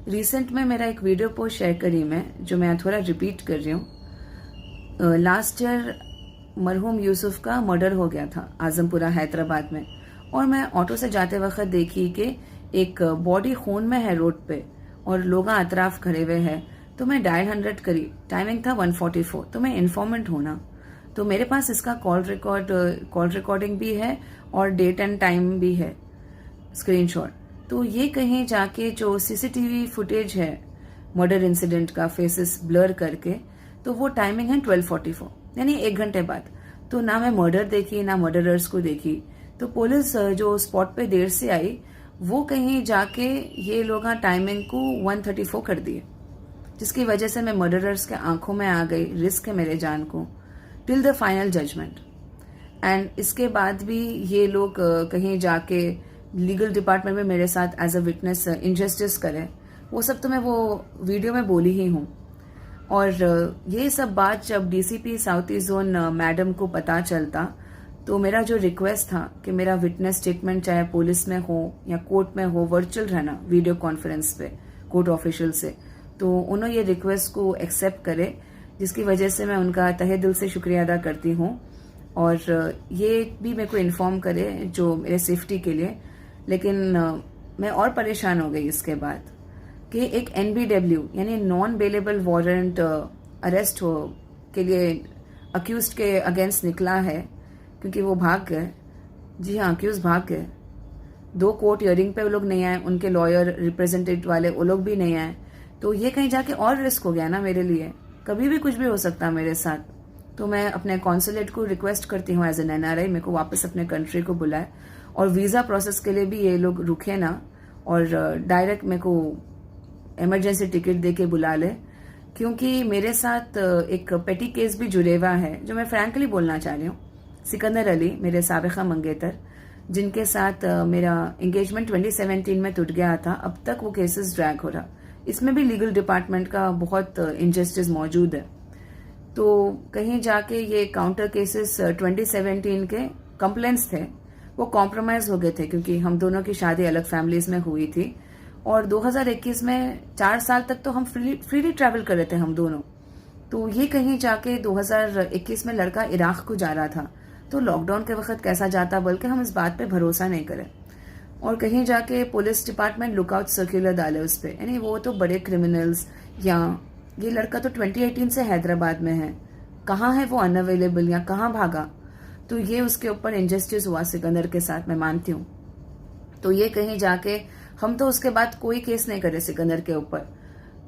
Recent में मेरा एक वीडियो पोस्ट शेयर करी मैं, जो मैं थोड़ा रिपीट कर रही हूँ। लास्ट ईयर मरहूम यूसुफ का मर्डर हो गया था आजमपुरा हैदराबाद में, और मैं ऑटो से जाते वक्त देखी कि एक बॉडी खून में है रोड पे और लोग अतराफ खड़े हुए हैं। तो मैं डायल 100 करी, टाइमिंग था 1:44। तो मैं इन्फॉर्मेंट हूँ ना, तो मेरे पास इसका कॉल रिकॉर्डिंग भी है और डेट एंड टाइम भी है, स्क्रीनशॉट। तो ये कहीं जाके जो सीसीटीवी फुटेज है मर्डर इंसिडेंट का, फेसेस ब्लर करके, तो वो टाइमिंग है 12:44, यानी 1 घंटे बाद। तो ना मैं मर्डर देखी ना मर्डरर्स को देखी। तो पुलिस जो स्पॉट पे देर से आई, वो कहीं जाके ये लोग टाइमिंग को 1:34 कर दिए, जिसकी वजह से मैं मर्डरर्स के आंखों में आ गई। रिस्क है मेरे जान को till the final judgement. And इसके बाद भी ये लोग कहीं जाके लीगल डिपार्टमेंट में मेरे साथ एज अ विटनेस इनजस्टिस करे, वो सब तो मैं वो वीडियो में बोली ही हूँ। और ये सब बात जब DCP south east zone madam को पता चलता, तो मेरा जो रिक्वेस्ट था कि मेरा विटनेस स्टेटमेंट चाहे पुलिस में हो या कोर्ट में हो, वर्चुअल रहना वीडियो कॉन्फ्रेंस पे कोर्ट ऑफिशियल से, तो उन्होंने ये रिक्वेस्ट को एक्सेप्ट करे, जिसकी वजह से मैं उनका तहे दिल से शुक्रिया अदा करती हूँ। और ये भी मेरे को इन्फॉर्म करे जो मेरे सेफ्टी के लिए। लेकिन मैं और परेशान हो गई इसके बाद कि एक NBW यानी नॉन बेलेबल वारंट अरेस्ट हो के लिए अक्यूज के अगेंस्ट निकला है, क्योंकि वो भाग गए। जी हाँ, अक्यूज भाग गए। 2 कोर्ट हियरिंग पे वो लोग नहीं आए, उनके लॉयर रिप्रेजेंटेटिव वाले वो लोग भी नहीं आए। तो ये कहीं जाके और रिस्क हो गया ना मेरे लिए, कभी भी कुछ भी हो सकता मेरे साथ। तो मैं अपने कॉन्सुलेट को रिक्वेस्ट करती हूँ एज एन NRI, मेरे को वापस अपने कंट्री को बुलाए, और वीज़ा प्रोसेस के लिए भी ये लोग रुके ना, और डायरेक्ट मेरे को इमरजेंसी टिकट दे के बुला ले। क्योंकि मेरे साथ एक पेटी केस भी जुड़े हुआ है, जो मैं फ्रैंकली बोलना चाह रही हूँ। सिकंदर अली, मेरे साबिका मंगेतर, जिनके साथ मेरा एंगेजमेंट 2017 में टूट गया था, अब तक वो केसेस ड्रैग हो रहा। इसमें भी लीगल डिपार्टमेंट का बहुत इनजस्टिस मौजूद है। तो कहीं जाके ये काउंटर केसेस 2017 के कंप्लेंट्स थे, वो कॉम्प्रोमाइज हो गए थे, क्योंकि हम दोनों की शादी अलग फैमिलीज में हुई थी। और 2021 में 4 साल तक तो हम फ्रीली ट्रैवल कर रहे थे हम दोनों। तो ये कहीं जाके 2021 में लड़का इराक को जा रहा था, तो लॉकडाउन के वक्त कैसा जाता, बल्कि हम इस बात पे भरोसा नहीं करें। और कहीं जाके पुलिस डिपार्टमेंट लुकआउट सर्कुलर डाले उस पर, यानी वो तो बड़े क्रिमिनल्स, या ये लड़का तो 2018 से हैदराबाद में है, कहाँ है वो अनअवेलेबल या कहाँ भागा। तो ये उसके ऊपर इनजस्टिस हुआ सिकंदर के साथ, मैं मानती हूँ। तो ये कहीं जाके हम तो उसके बाद कोई केस नहीं करे सिकंदर के ऊपर।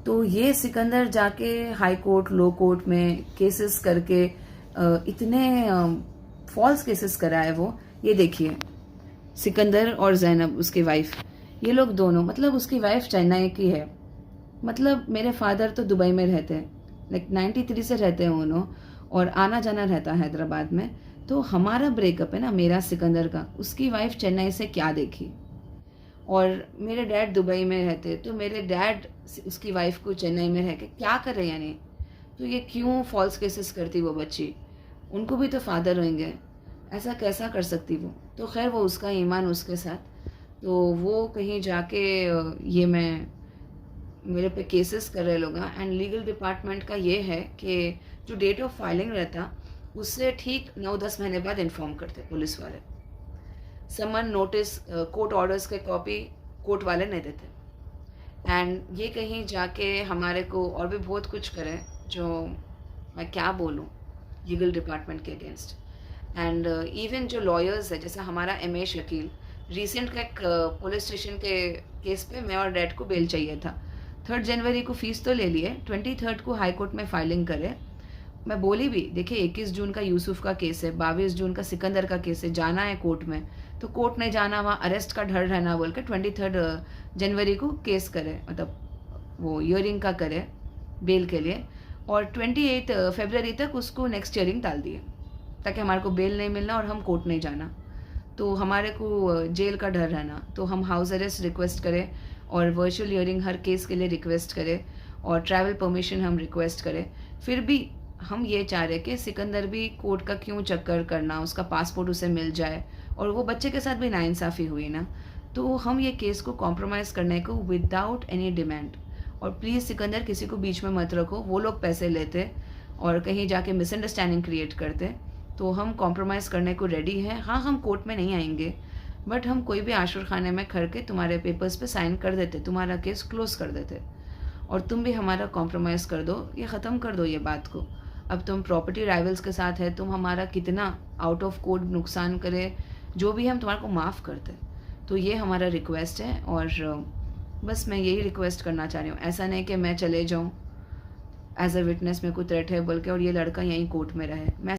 तो ये सिकंदर जाके हाई कोर्ट, लो कोर्ट में केसेस करके इतने फॉल्स केसेस कराए वो। ये देखिए, सिकंदर और जैनब उसकी वाइफ, ये लोग दोनों, मतलब उसकी वाइफ चेन्नई की है, मतलब मेरे फादर तो दुबई में रहते हैं, लाइक 93 से रहते हैं उन्होंने, और आना जाना रहता है हैदराबाद में। तो हमारा ब्रेकअप है ना, मेरा सिकंदर का, उसकी वाइफ चेन्नई से क्या देखी। और मेरे डैड दुबई में रहते, तो मेरे डैड उसकी वाइफ को चेन्नई में रह के क्या कर रहे, यानी तो ये क्यों फॉल्स केसेस करती वो बच्ची। उनको भी तो फादर होंगे, ऐसा कैसा कर सकती वो। तो खैर, वो उसका ईमान उसके साथ। तो वो कहीं जाके ये मेरे पे केसेस कर रहे लोग। एंड लीगल डिपार्टमेंट का ये है कि जो डेट ऑफ फाइलिंग रहता, उससे ठीक 9-10 महीने बाद इन्फॉर्म करते पुलिस वाले। समन, नोटिस, कोर्ट ऑर्डर्स के कॉपी कोर्ट वाले नहीं देते। एंड ये कहीं जाके हमारे को और भी बहुत कुछ करे, जो मैं क्या बोलूँ, लीगल डिपार्टमेंट के अगेंस्ट। एंड इवन जो लॉयर्स है, जैसे हमारा MA शकील, रिसेंट का एक पुलिस स्टेशन के केस पे मैं और डैड को बेल चाहिए था। 3 जनवरी को फीस तो ले लिए, 23 को हाई कोर्ट में फाइलिंग करे। मैं बोली भी, देखिए 21 जून का यूसुफ का केस है, 22 जून का सिकंदर का केस है, जाना है कोर्ट में, तो कोर्ट नहीं जाना, वहाँ अरेस्ट का डर रहना बोल के 23 जनवरी को केस करे, मतलब वो हियरिंग का करे बेल के लिए। और 28 फरवरी तक उसको नेक्स्ट हियरिंग डाल दिए, ताकि हमारे को बेल नहीं मिलना और हम कोर्ट नहीं जाना, तो हमारे को जेल का डर रहना। तो हम हाउस अरेस्ट रिक्वेस्ट करें, और वर्चुअल हियरिंग हर केस के लिए रिक्वेस्ट करें, और ट्रैवल परमिशन हम रिक्वेस्ट करें। फिर भी हम ये चाह रहे कि सिकंदर भी कोर्ट का क्यों चक्कर करना, उसका पासपोर्ट उसे मिल जाए, और वो बच्चे के साथ भी नाइंसाफ़ी हुई ना। तो हम ये केस को कॉम्प्रोमाइज़ करने को विदाउट एनी डिमांड, और प्लीज़ सिकंदर किसी को बीच में मत रखो, वो लोग पैसे लेते और कहीं जाके मिसअंडरस्टैंडिंग क्रिएट करते। तो हम कॉम्प्रोमाइज़ करने को रेडी हैं। हाँ, हम कोर्ट में नहीं आएंगे, बट हम कोई भी आश्रय खाने में खड़ के तुम्हारे पेपर्स पे साइन कर देते, तुम्हारा केस क्लोज कर देते, और तुम भी हमारा कॉम्प्रोमाइज़ कर दो, ये ख़त्म कर दो ये बात को। अब तुम प्रॉपर्टी राइवल्स के साथ है, तुम हमारा कितना आउट ऑफ कोर्ट नुकसान करे, जो भी हम तुम्हारे को माफ़ करते। तो ये हमारा रिक्वेस्ट है, और बस मैं यही रिक्वेस्ट करना चाह रही हूँ। ऐसा नहीं कि मैं चले जाऊँ एज अ विटनेस, मेरे को थ्रेट है बोल के, और ये लड़का यहीं कोर्ट में रहे। मैं